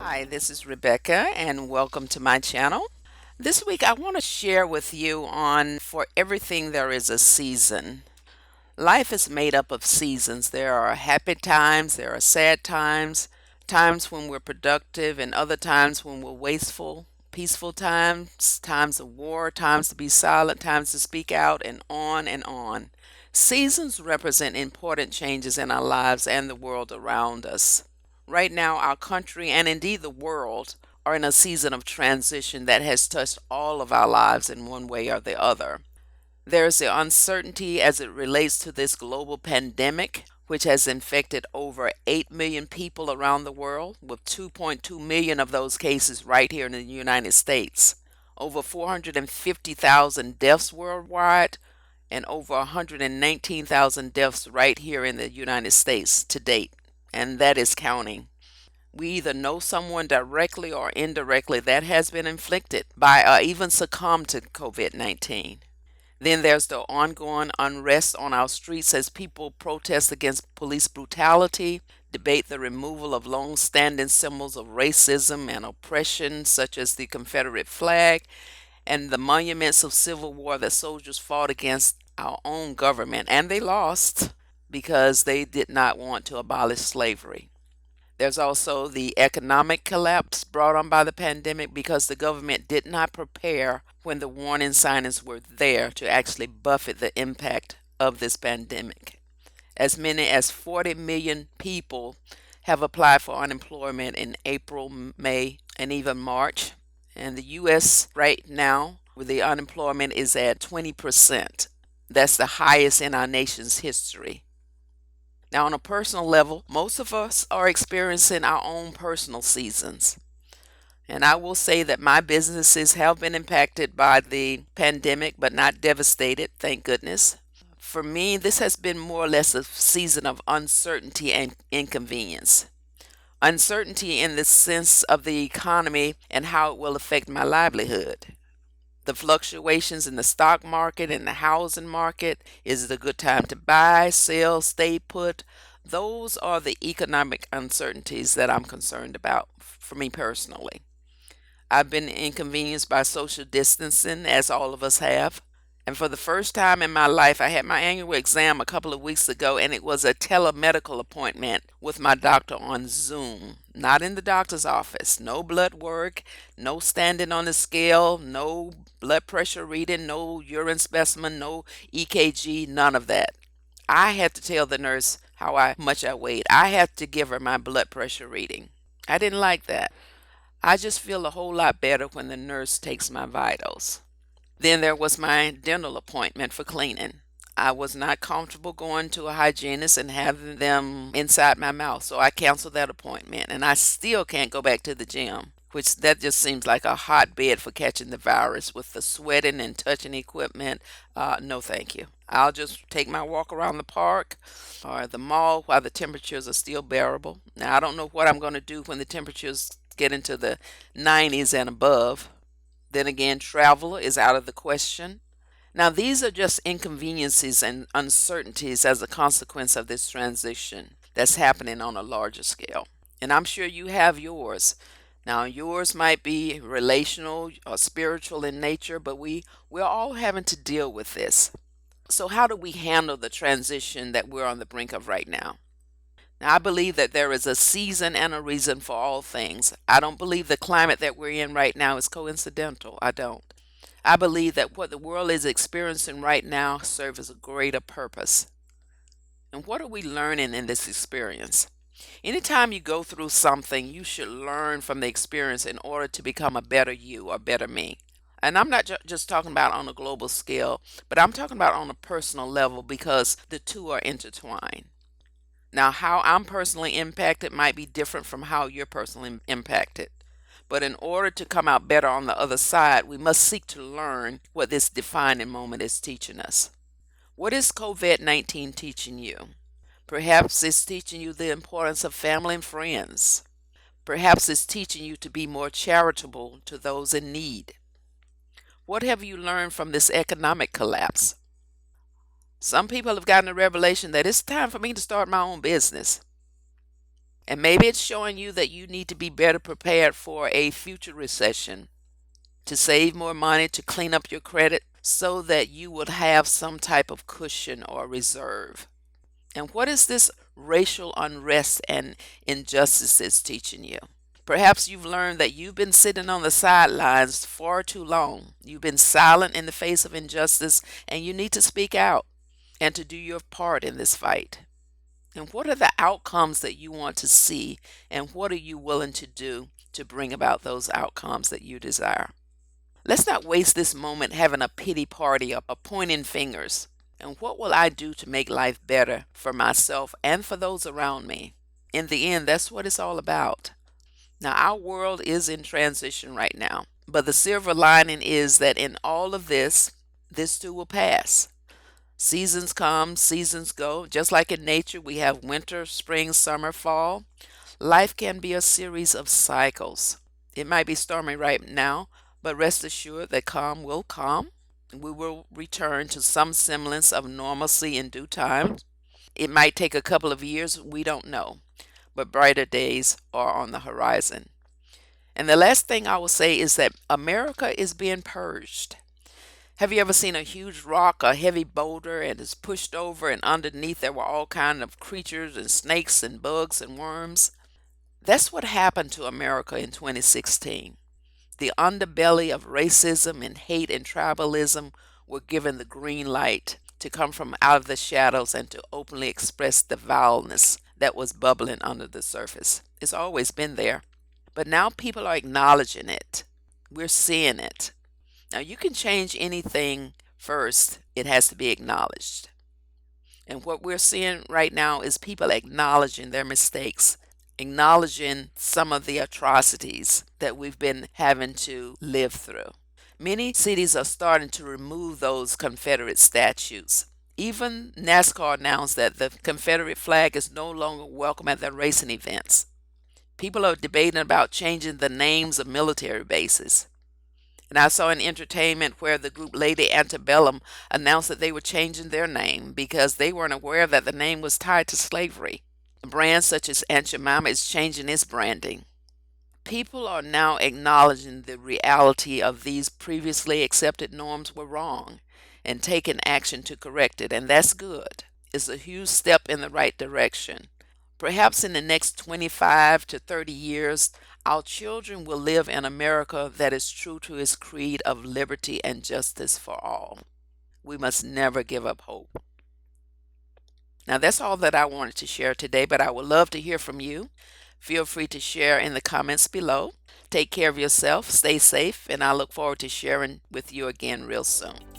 Hi, this is Rebecca, and welcome to my channel. This week, I want to share with you on for everything there is a season. Life is made up of seasons. There are happy times, there are sad times, times when we're productive, and other times when we're wasteful, peaceful times, times of war, times to be silent, times to speak out, and on and on. Seasons represent important changes in our lives and the world around us. Right now, our country and indeed the world are in a season of transition that has touched all of our lives in one way or the other. There's the uncertainty as it relates to this global pandemic, which has infected over 8 million people around the world, with 2.2 million of those cases right here in the United States. Over 450,000 deaths worldwide, and over 119,000 deaths right here in the United States to date, and that is counting. We either know someone directly or indirectly that has been inflicted by or even succumbed to COVID 19. Then there's the ongoing unrest on our streets as people protest against police brutality, debate the removal of long standing symbols of racism and oppression, such as the Confederate flag, and the monuments of civil war that soldiers fought against our own government, and they lost because they did not want to abolish slavery. There's also the economic collapse brought on by the pandemic because the government did not prepare when the warning signs were there to actually buffet the impact of this pandemic. As many as 40 million people have applied for unemployment in April, May, and even March. And the U.S. right now, where the unemployment is at 20%. That's the highest in our nation's history. Now, on a personal level, most of us are experiencing our own personal seasons. And I will say that my businesses have been impacted by the pandemic, but not devastated, thank goodness. For me, this has been more or less a season of uncertainty and inconvenience. Uncertainty in the sense of the economy and how it will affect my livelihood. The fluctuations in the stock market and the housing market. Is it a good time to buy, sell, stay put? Those are the economic uncertainties that I'm concerned about for me personally. I've been inconvenienced by social distancing, as all of us have. And for the first time in my life, I had my annual exam a couple of weeks ago, and it was a telemedical appointment with my doctor on Zoom, not in the doctor's office. No blood work, no standing on the scale, no blood pressure reading, no urine specimen, no EKG, none of that. I had to tell the nurse much I weighed. I had to give her my blood pressure reading. I didn't like that. I just feel a whole lot better when the nurse takes my vitals. Then there was my dental appointment for cleaning. I was not comfortable going to a hygienist and having them inside my mouth, so I canceled that appointment. And I still can't go back to the gym, which that just seems like a hotbed for catching the virus with the sweating and touching equipment. No, thank you. I'll just take my walk around the park or the mall while the temperatures are still bearable. Now, I don't know what I'm going to do when the temperatures get into the 90s and above. Then again, travel is out of the question. Now, these are just inconveniences and uncertainties as a consequence of this transition that's happening on a larger scale. And I'm sure you have yours. Now, yours might be relational or spiritual in nature, but we're all having to deal with this. So, how do we handle the transition that we're on the brink of right now? Now, I believe that there is a season and a reason for all things. I don't believe the climate that we're in right now is coincidental. I don't. I believe that what the world is experiencing right now serves a greater purpose. And what are we learning in this experience? Anytime you go through something, you should learn from the experience in order to become a better you or better me. And I'm not just talking about on a global scale, but I'm talking about on a personal level because the two are intertwined. Now, how I'm personally impacted might be different from how you're personally impacted. But in order to come out better on the other side, we must seek to learn what this defining moment is teaching us. What is COVID 19 teaching you? Perhaps it's teaching you the importance of family and friends. Perhaps it's teaching you to be more charitable to those in need. What have you learned from this economic collapse? Some people have gotten a revelation that it's time for me to start my own business. And maybe it's showing you that you need to be better prepared for a future recession, to save more money, to clean up your credit so that you would have some type of cushion or reserve. And what is this racial unrest and injustices teaching you? Perhaps you've learned that you've been sitting on the sidelines far too long. You've been silent in the face of injustice, and you need to speak out and to do your part in this fight. And what are the outcomes that you want to see, and what are you willing to do to bring about those outcomes that you desire? Let's not waste this moment having a pity party or pointing fingers. And what will I do to make life better for myself and for those around me? In the end, that's what it's all about. Now, our world is in transition right now, but the silver lining is that in all of this, this too will pass. Seasons come, seasons go. Just like in nature, we have winter, spring, summer, fall. Life can be a series of cycles. It might be stormy right now, but rest assured that calm will come. We will return to some semblance of normalcy in due time. It might take a couple of years, we don't know, but brighter days are on the horizon. And the last thing I will say is that America is being purged. Have you ever seen a huge rock, a heavy boulder, and it's pushed over, and underneath there were all kinds of creatures and snakes and bugs and worms? That's what happened to America in 2016. The underbelly of racism and hate and tribalism were given the green light to come from out of the shadows and to openly express the vileness that was bubbling under the surface. It's always been there, but now people are acknowledging it. We're seeing it. Now, you can change anything first, it has to be acknowledged. And what we're seeing right now is people acknowledging their mistakes, acknowledging some of the atrocities that we've been having to live through. Many cities are starting to remove those Confederate statues. Even NASCAR announced that the Confederate flag is no longer welcome at their racing events. People are debating about changing the names of military bases. And I saw in entertainment where the group Lady Antebellum announced that they were changing their name because they weren't aware that the name was tied to slavery. Brands such as Aunt Jemima is changing its branding. People are now acknowledging the reality of these previously accepted norms were wrong and taking action to correct it, and that's good. It's a huge step in the right direction. Perhaps in the next 25 to 30 years, our children will live in America that is true to its creed of liberty and justice for all. We must never give up hope. Now, that's all that I wanted to share today, but I would love to hear from you. Feel free to share in the comments below. Take care of yourself, stay safe, and I look forward to sharing with you again real soon.